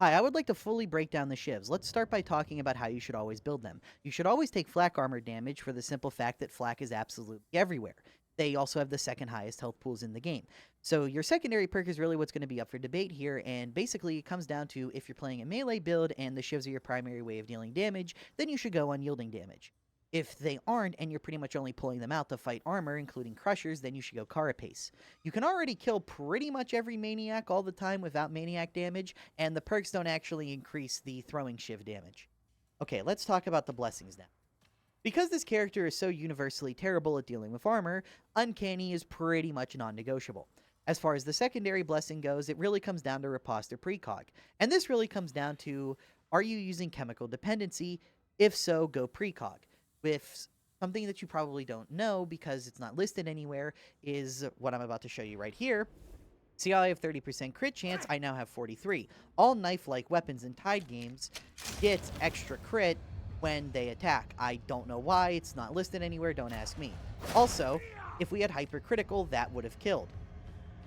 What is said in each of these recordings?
Hi, I would like to fully break down the shivs. Let's start by talking about how you should always build them. You should always take flak armor damage for the simple fact that flak is absolutely everywhere. They also have the second highest health pools in the game. So your secondary perk is really what's going to be up for debate here, and basically it comes down to if you're playing a melee build and the shivs are your primary way of dealing damage, then you should go unyielding damage. If they aren't, and you're pretty much only pulling them out to fight armor, including crushers, then you should go carapace. You can already kill pretty much every maniac all the time without maniac damage, and the perks don't actually increase the throwing shiv damage. Okay, let's talk about the blessings now. Because this character is so universally terrible at dealing with armor, Uncanny is pretty much non-negotiable. As far as the secondary blessing goes, it really comes down to riposte or precog. And this really comes down to, are you using chemical dependency? If so, go precog. With something that you probably don't know because it's not listed anywhere is what I'm about to show you right here. See how I have 30% crit chance? I now have 43. All knife-like weapons in Tide games get extra crit when they attack. I don't know why. It's not listed anywhere. Don't ask me. Also, if we had hypercritical, that would have killed.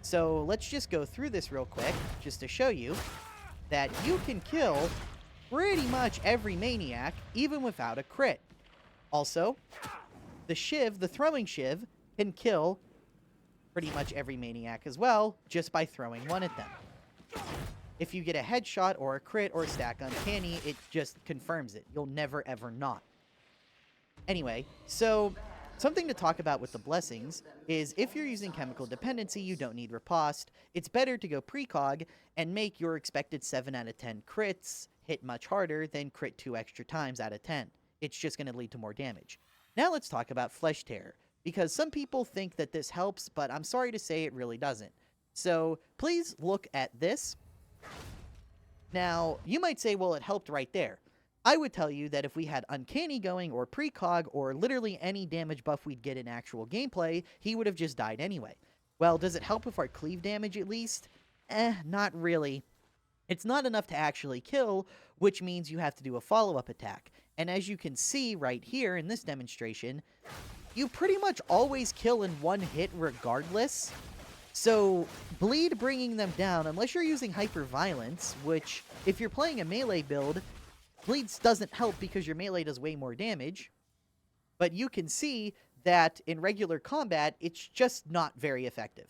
So let's just go through this real quick just to show you that you can kill pretty much every maniac even without a crit. Also, the shiv, the throwing shiv, can kill pretty much every maniac as well just by throwing one at them. If you get a headshot or a crit or a stack uncanny, it just confirms it. You'll never ever not. Anyway, so something to talk about with the blessings is if you're using chemical dependency, you don't need riposte. It's better to go precog and make your expected 7 out of 10 crits hit much harder than crit 2 extra times out of 10. It's just going to lead to more damage. Now let's talk about Flesh Tear, because some people think that this helps, but I'm sorry to say it really doesn't. So please look at this. Now, you might say, well, it helped right there. I would tell you that if we had Uncanny going, or Precog, or literally any damage buff we'd get in actual gameplay, he would have just died anyway. Well, does it help with our cleave damage at least? Not really. It's not enough to actually kill, which means you have to do a follow-up attack. And as you can see right here in this demonstration, you pretty much always kill in one hit regardless. So, bleed bringing them down, unless you're using hyper-violence, which, if you're playing a melee build, bleeds doesn't help because your melee does way more damage. But you can see that in regular combat, it's just not very effective.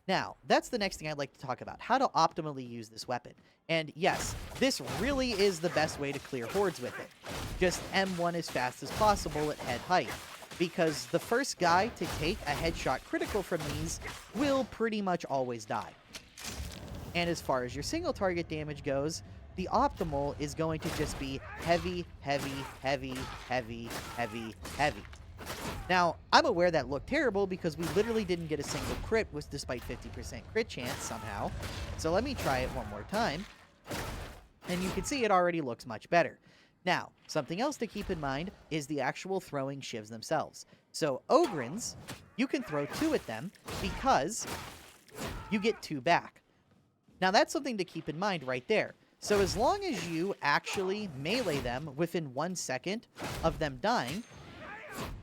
Now, that's the next thing I'd like to talk about, how to optimally use this weapon. And yes, this really is the best way to clear hordes with it. Just M1 as fast as possible at head height, because the first guy to take a headshot critical from these will pretty much always die. And as far as your single target damage goes, the optimal is going to just be heavy, heavy, heavy, heavy, heavy, heavy. Now, I'm aware that looked terrible because we literally didn't get a single crit despite 50% crit chance somehow. So let me try it one more time. And you can see it already looks much better. Now, something else to keep in mind is the actual throwing shivs themselves. So Ogrins, you can throw 2 at them because you get 2 back. Now that's something to keep in mind right there. So as long as you actually melee them within 1 second of them dying,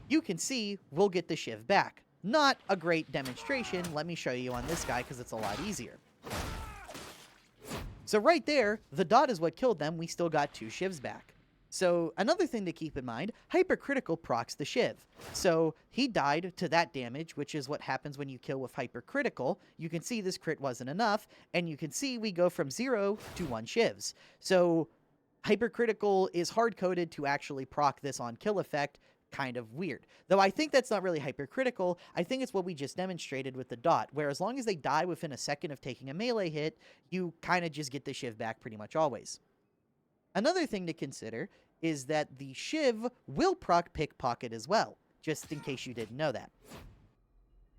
you can see we'll get the shiv back. Not a great demonstration. Let me show you on this guy because it's a lot easier. So right there, the dot is what killed them. We still got 2 shivs back. So another thing to keep in mind, hypercritical procs the shiv. So he died to that damage, which is what happens when you kill with hypercritical. You can see this crit wasn't enough, and you can see we go from 0 to 1 shivs. So hypercritical is hard-coded to actually proc this on kill effect. Kind of weird. Though I think that's not really hypercritical. I think it's what we just demonstrated with the dot, where as long as they die within a second of taking a melee hit, you kind of just get the shiv back pretty much always. Another thing to consider is that the shiv will proc pickpocket as well, just in case you didn't know that.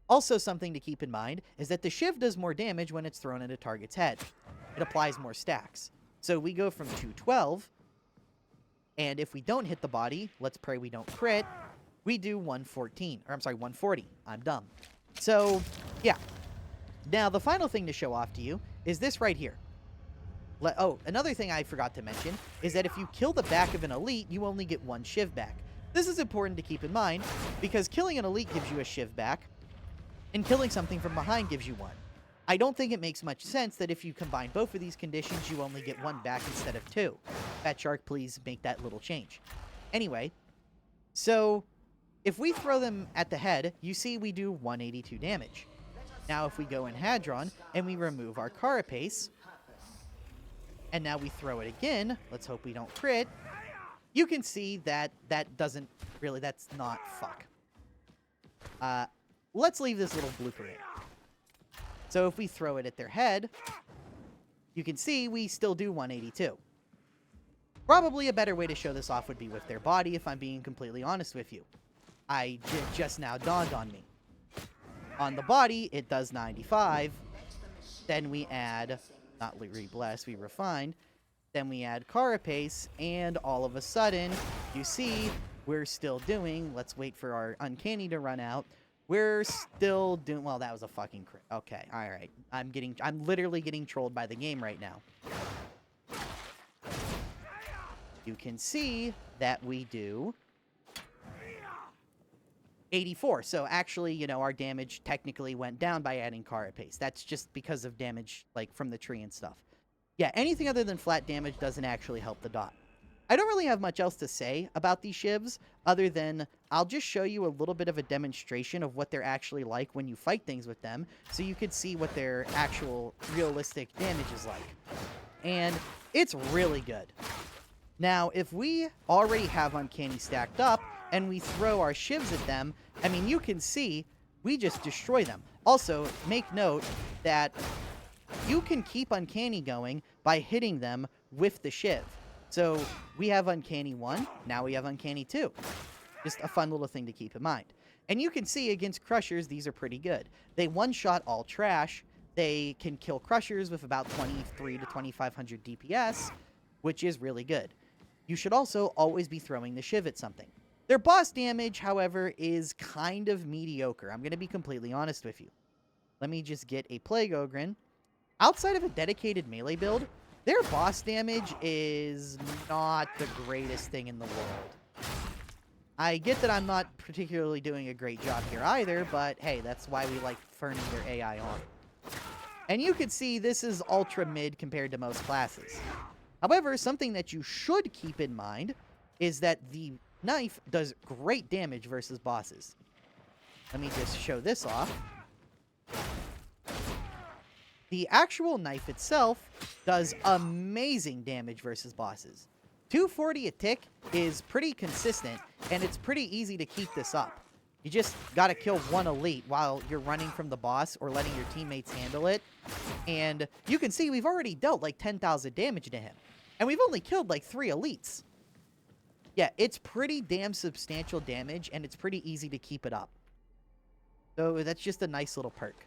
Also, something to keep in mind is that the shiv does more damage when it's thrown at a target's head. It applies more stacks. So we go from 212, and if we don't hit the body, let's pray we don't crit, we do 114. Or I'm sorry, 140. I'm dumb. So, yeah. Now, the final thing to show off to you is this right here. Oh, another thing I forgot to mention is that if you kill the back of an elite, you only get 1 shiv back. This is important to keep in mind, because killing an elite gives you a shiv back, and killing something from behind gives you 1. I don't think it makes much sense that if you combine both of these conditions, you only get 1 back instead of 2. Fat Shark, please make that little change. Anyway, so if we throw them at the head, you see we do 182 damage. Now if we go in Hadron and we remove our Carapace, and now we throw it again, let's hope we don't crit, you can see that doesn't really, that's not fuck. Let's leave this little blooper in. So if we throw it at their head, you can see we still do 182. Probably a better way to show this off would be with their body, if I'm being completely honest with you. Just now dawned on me. On the body, it does 95. Then we add, not re-bless, we refined. Then we add Carapace, and all of a sudden, you see, we're still doing, let's wait for our Uncanny to run out. We're still doing, well, that was a fucking crit. Okay, alright. I'm literally getting trolled by the game right now. You can see that we do 84. So actually, you know, our damage technically went down by adding Carapace. That's just because of damage, like, from the tree and stuff. Yeah, anything other than flat damage doesn't actually help the dot. I don't really have much else to say about these shivs, other than I'll just show you a little bit of a demonstration of what they're actually like when you fight things with them, so you could see what their actual realistic damage is like. And it's really good. Now, if we already have Uncanny stacked up, and we throw our shivs at them, I mean, you can see we just destroy them. Also, make note that you can keep Uncanny going by hitting them with the shiv. So we have Uncanny 1, now we have Uncanny 2. Just a fun little thing to keep in mind. And you can see against Crushers, these are pretty good. They one-shot all trash. They can kill Crushers with about 23 to 2500 DPS, which is really good. You should also always be throwing the shiv at something. Their boss damage, however, is kind of mediocre. I'm going to be completely honest with you. Let me just get a Plague Ogren. Outside of a dedicated melee build, their boss damage is not the greatest thing in the world. I get that I'm not particularly doing a great job here either, but hey, that's why we like ferning their AI on. And you can see this is ultra mid compared to most classes. However, something that you should keep in mind is that the knife does great damage versus bosses. Let me just show this off. The actual knife itself does amazing damage versus bosses. 240 a tick is pretty consistent, and it's pretty easy to keep this up. You just gotta kill one elite while you're running from the boss or letting your teammates handle it. And you can see we've already dealt like 10,000 damage to him. And we've only killed like 3 elites. Yeah, it's pretty damn substantial damage, and it's pretty easy to keep it up. So that's just a nice little perk.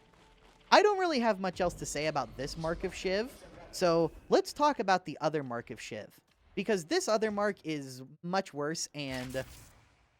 I don't really have much else to say about this mark of Shiv, so let's talk about the other mark of Shiv. Because this other mark is much worse, and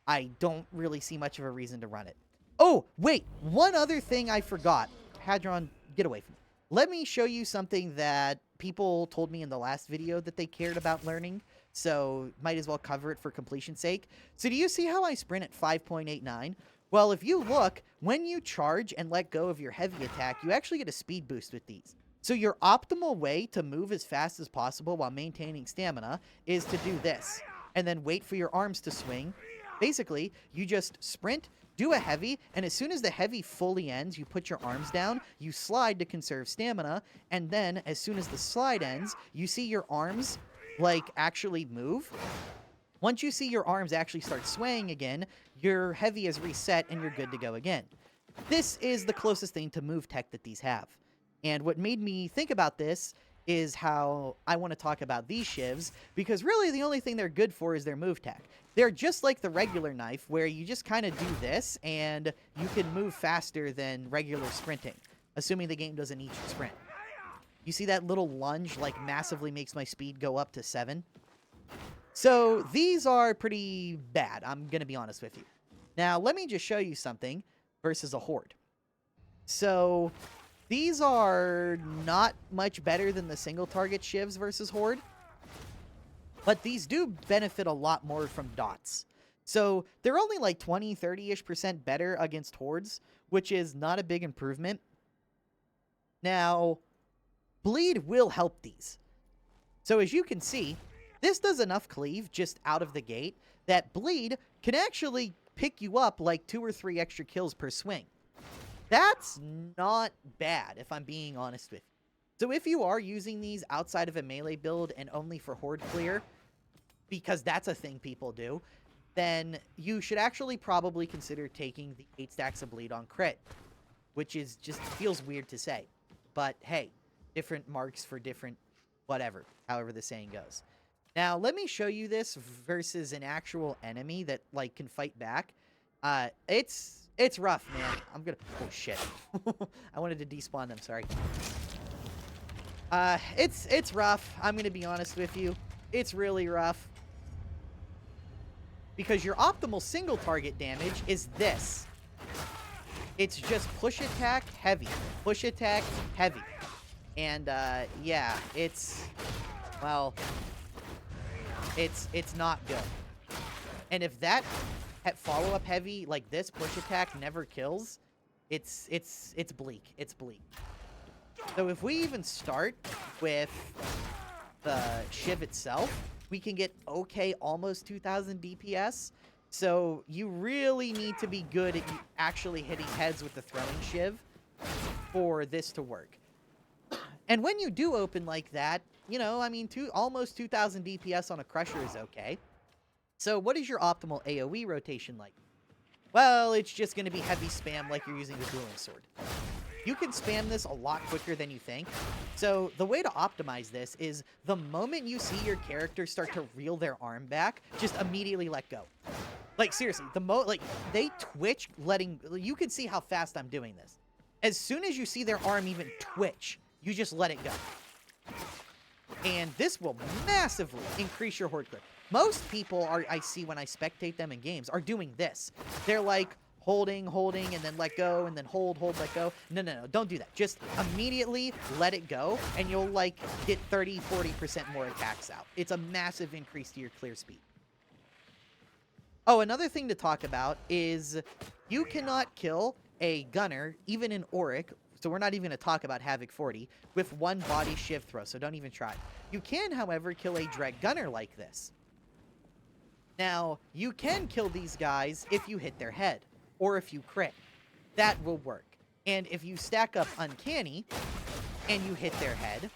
I don't really see much of a reason to run it. Oh, wait, one other thing I forgot. Hadron, get away from me. Let me show you something that people told me in the last video that they cared about learning, so might as well cover it for completion's sake. So do you see how I sprint at 5.89? Well, if you look, when you charge and let go of your heavy attack, you actually get a speed boost with these. So your optimal way to move as fast as possible while maintaining stamina is to do this, and then wait for your arms to swing. Basically, you just sprint, do a heavy, and as soon as the heavy fully ends, you put your arms down, you slide to conserve stamina, and then as soon as the slide ends, you see your arms, like, actually move. Once you see your arms actually start swaying again, your heavy is reset and you're good to go again. This is the closest thing to move tech that these have. And what made me think about this is how I want to talk about these shivs, because really the only thing they're good for is their move tech. They're just like the regular knife, where you just kind of do this and you can move faster than regular sprinting, assuming the game doesn't need you to sprint. You see that little lunge like massively makes my speed go up to 7? So these are pretty bad, I'm going to be honest with you. Now, let me just show you something versus a horde. So these are not much better than the single target shivs versus horde, but these do benefit a lot more from dots. So they're only like 20, 30-ish% better against hordes, which is not a big improvement. Now, bleed will help these. So as you can see, this does enough cleave just out of the gate that bleed can actually pick you up like 2 or 3 extra kills per swing. That's not bad, if I'm being honest with you. So if you are using these outside of a melee build and only for horde clear, because that's a thing people do, then you should actually probably consider taking the 8 stacks of bleed on crit, which is just feels weird to say. But hey, different marks for different whatever, however the saying goes. Now, let me show you this versus an actual enemy that, like, can fight back. It's rough, man. I'm gonna... Oh, shit. I wanted to despawn them, sorry. It's rough. I'm gonna be honest with you. It's really rough. Because your optimal single target damage is this. It's just push attack, heavy. Push attack, heavy. And, yeah, it's... Well... It's not good. And if that follow-up heavy, like this, push attack never kills, it's bleak. It's bleak. So if we even start with the Shiv itself, we can get okay almost 2,000 DPS. So you really need to be good at actually hitting heads with the throwing Shiv for this to work. And when you do open like that, you know, I mean, almost 2,000 DPS on a Crusher is okay. So what is your optimal AoE rotation like? Well, it's just going to be heavy spam like you're using the dueling sword. You can spam this a lot quicker than you think. So the way to optimize this is the moment you see your character start to reel their arm back, just immediately let go. Like, seriously, they twitch you can see how fast I'm doing this. As soon as you see their arm even twitch, you just let it go. And this will massively increase your horde clip. Most people I see when I spectate them in games are doing this. They're like holding, and then let go, and then hold, let go. No, don't do that. Just immediately let it go, and you'll like get 30-40% more attacks out. It's a massive increase to your clear speed. Oh, another thing to talk about is you cannot kill a gunner, even in Auric, so we're not even going to talk about Havoc 40, with one body Shiv throw, so don't even try. You can, however, kill a Dread Gunner like this. Now, you can kill these guys if you hit their head, or if you crit. That will work. And if you stack up Uncanny, and you hit their head,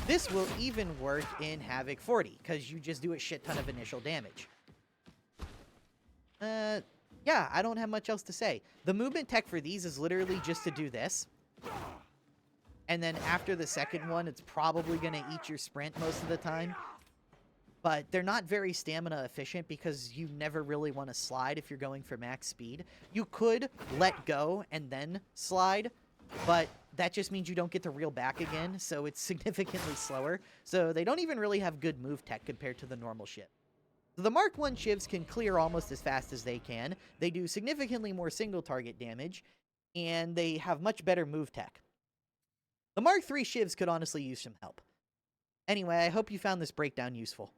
this will even work in Havoc 40, because you just do a shit ton of initial damage. Yeah, I don't have much else to say. The movement tech for these is literally just to do this. And then after the second one, it's probably going to eat your sprint most of the time. But they're not very stamina efficient because you never really want to slide if you're going for max speed. You could let go and then slide, but that just means you don't get to reel back again, so it's significantly slower. So they don't even really have good move tech compared to the normal Shiv. So the Mark 1 Shivs can clear almost as fast as they can. They do significantly more single target damage, and they have much better move tech. The Mark 3 Shivs could honestly use some help. Anyway, I hope you found this breakdown useful.